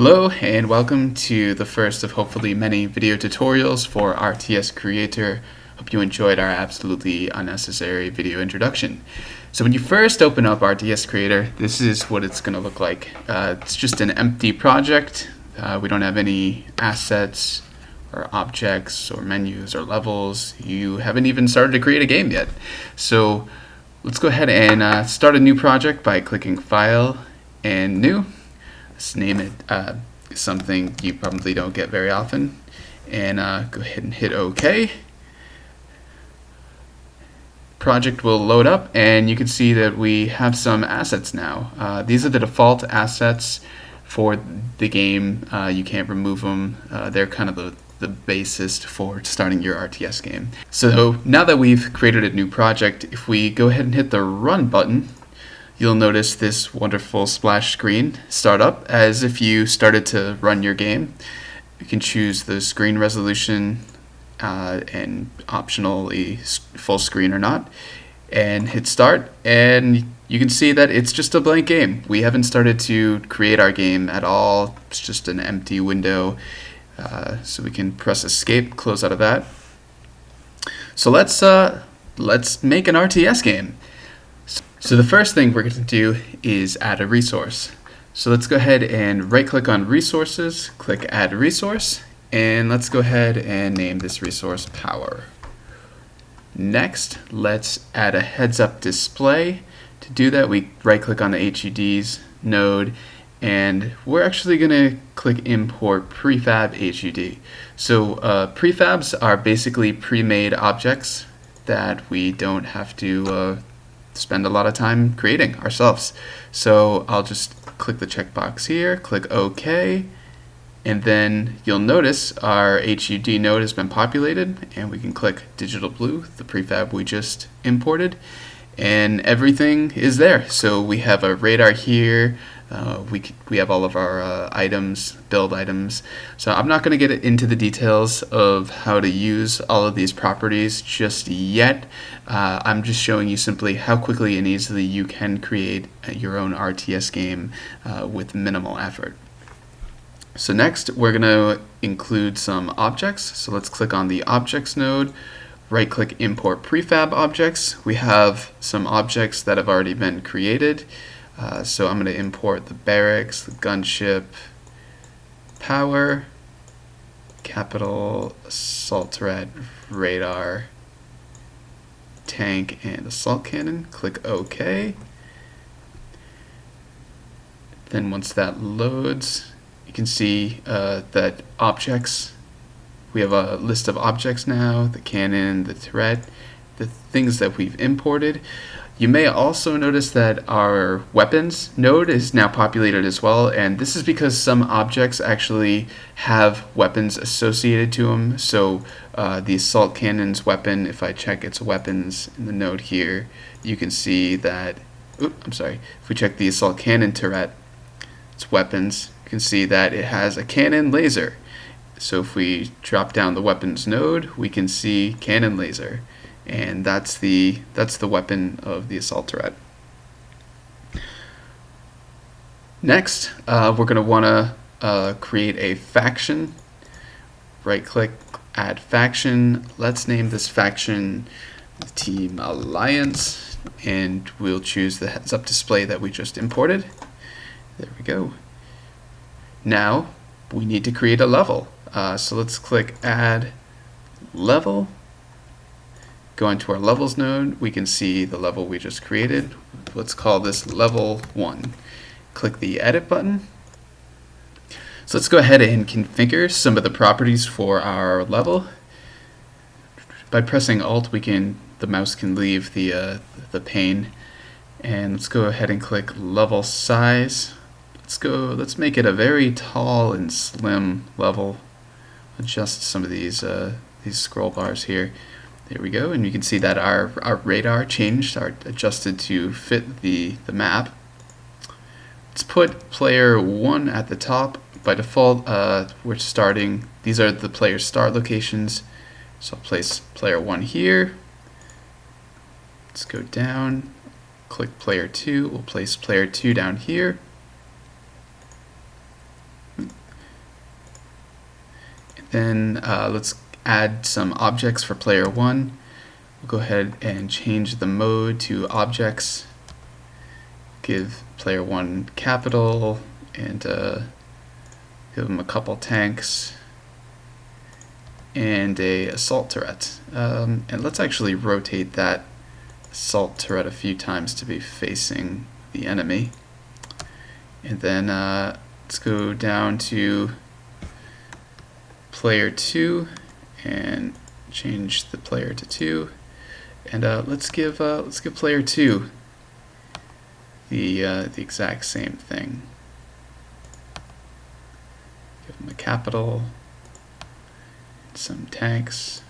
Hello and welcome to the first of hopefully many video tutorials for RTS Creator. Hope you enjoyed our absolutely unnecessary video introduction. So when you first open up RTS Creator, this is what it's going to look like. It's just an empty project. We don't have any assets or objects or menus or levels. You haven't even started to create a game yet. So let's go ahead and start a new project by clicking File and New. Let's name it something you probably don't get very often, and go ahead and hit OK. Project will load up, and you can see that we have some assets now. These are the default assets for the game. You can't remove them. They're kind of the basis for starting your RTS game. So now that we've created a new project, if we go ahead and hit the Run button, you'll notice this wonderful splash screen start up as if you started to run your game. You can choose the screen resolution and optionally full screen or not, and hit start, and you can see that it's just a blank game. We haven't started to create our game at all. It's just an empty window. So we can press escape, close out of that. So let's make an RTS game. So the first thing we're going to do is add a resource. So let's go ahead and right click on resources, click add resource, and let's go ahead and name this resource power. Next, let's add a heads up display. To do that, we right click on the HUDs node, and we're actually going to click import prefab HUD. So prefabs are basically pre-made objects that we don't have to spend a lot of time creating ourselves. So I'll just click the checkbox here, click OK, and then you'll notice our HUD node has been populated, and we can click digital blue, the prefab we just imported, and everything is there. So we have a radar here. We have all of our items, build items. So I'm not going to get into the details of how to use all of these properties just yet. I'm just showing you simply how quickly and easily you can create your own RTS game with minimal effort. So next, we're going to include some objects. So let's click on the Objects node, right click Import Prefab Objects. We have some objects that have already been created. So I'm going to import the barracks, the gunship, power, capital, assault turret, radar, tank, and assault cannon. Click OK. Then once that loads, you can see that objects, we have a list of objects now, the cannon, the turret, the things that we've imported. You may also notice that our weapons node is now populated as well, and this is because some objects actually have weapons associated to them. So the assault cannon's weapon, if I check its weapons in the node here, you can see that, if we check the assault cannon turret, its weapons, you can see that it has a cannon laser. So if we drop down the weapons node, we can see cannon laser. And that's the weapon of the assault turret. Next, we're going to want to create a faction. Right click, add faction. Let's name this faction Team Alliance, and we'll choose the heads up display that we just imported. There we go. Now we need to create a level. So let's click add level. Go into our levels node, we can see the level we just created. Let's call this level 1. Click the edit button. So let's go ahead and configure some of the properties for our level. By pressing Alt, the mouse can leave the pane. And let's go ahead and click level size. Let's make it a very tall and slim level. Adjust some of these scroll bars here. There we go, and you can see that our radar changed, adjusted to fit the map. Let's put player 1 at the top. By default, we're starting, these are the player start locations. So I'll place player 1 here. Let's go down, click player 2, we'll place player 2 down here. Then let's add some objects for player 1. We'll go ahead and change the mode to objects. Give player 1 capital and give him a couple tanks and a assault turret. And let's actually rotate that assault turret a few times to be facing the enemy. And then let's go down to player 2 and change the player to 2. And let's give player 2 the exact same thing. Give him a capital, some tanks.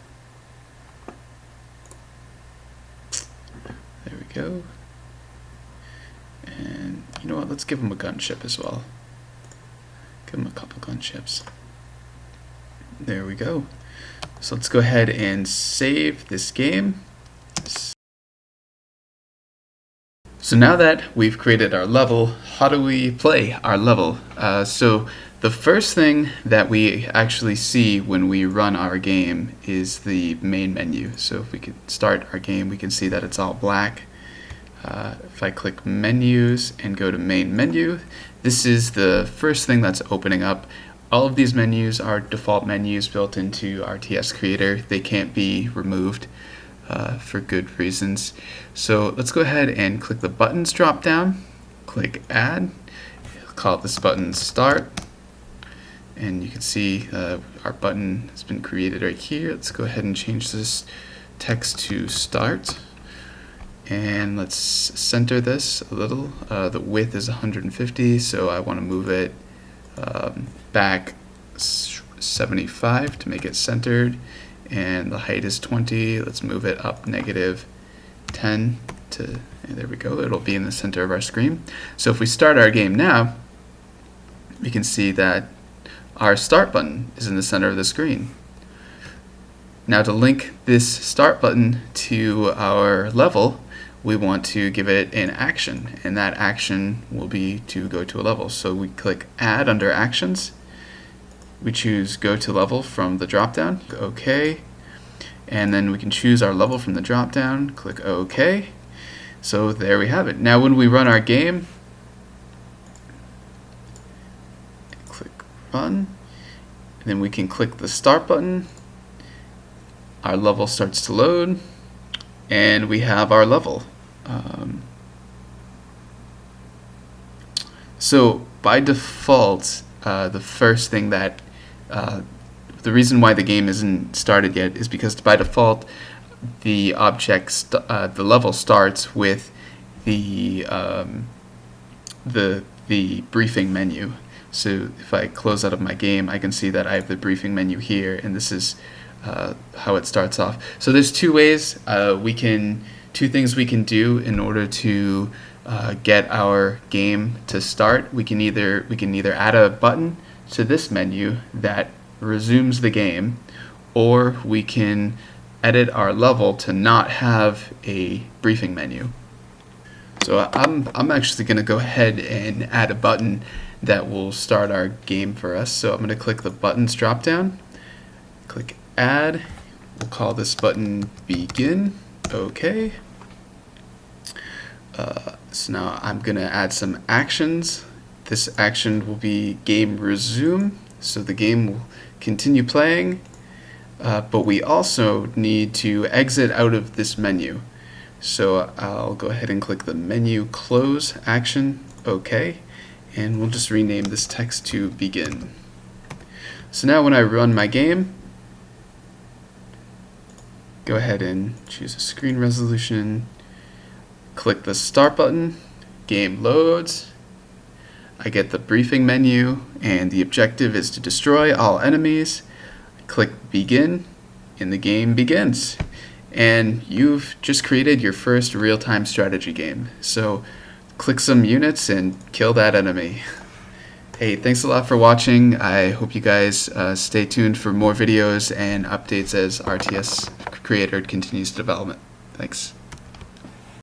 There we go. And you know what? Let's give him a gunship as well. Give him a couple gunships. There we go. So let's go ahead and save this game. So now that we've created our level, how do we play our level? So the first thing that we actually see when we run our game is the main menu. So if we could start our game, we can see that it's all black. If I click menus and go to main menu, this is the first thing that's opening up. All of these menus are default menus built into RTS Creator. They can't be removed for good reasons. So let's go ahead and click the buttons drop down, click add, call this button start, and you can see our button has been created right here. Let's go ahead and change this text to start, and let's center this a little. The width is 150, so I want to move it back 75 to make it centered, and the height is 20. Let's move it up -10 to, and there we go, it'll be in the center of our screen. So if we start our game now, we can see that our start button is in the center of the screen. Now to link this start button to our level, we want to give it an action, and that action will be to go to a level. So we click add under actions, we choose go to level from the drop down, OK, and then we can choose our level from the drop down, click OK. So there we have it. Now when we run our game, click run, and then we can click the start button, our level starts to load, and we have our level. So by default, the first thing that the reason why the game isn't started yet is because by default the the level starts with the briefing menu. So if I close out of my game, I can see that I have the briefing menu here, and this is how it starts off. So there's two ways two things we can do in order to get our game to start. We can either add a button to this menu that resumes the game, or we can edit our level to not have a briefing menu. So I'm actually going to go ahead and add a button that will start our game for us. So I'm going to click the buttons drop down, click add, we'll call this button begin, OK. So now I'm going to add some actions. This action will be game resume, so the game will continue playing, but we also need to exit out of this menu. So I'll go ahead and click the menu close action, OK, and we'll just rename this text to begin. So now when I run my game, go ahead and choose a screen resolution, click the start button, game loads, I get the briefing menu, and the objective is to destroy all enemies. Click begin, and the game begins. And you've just created your first real-time strategy game. So click some units and kill that enemy. Hey, thanks a lot for watching. I hope you guys stay tuned for more videos and updates as RTS Creator continues development. Thanks.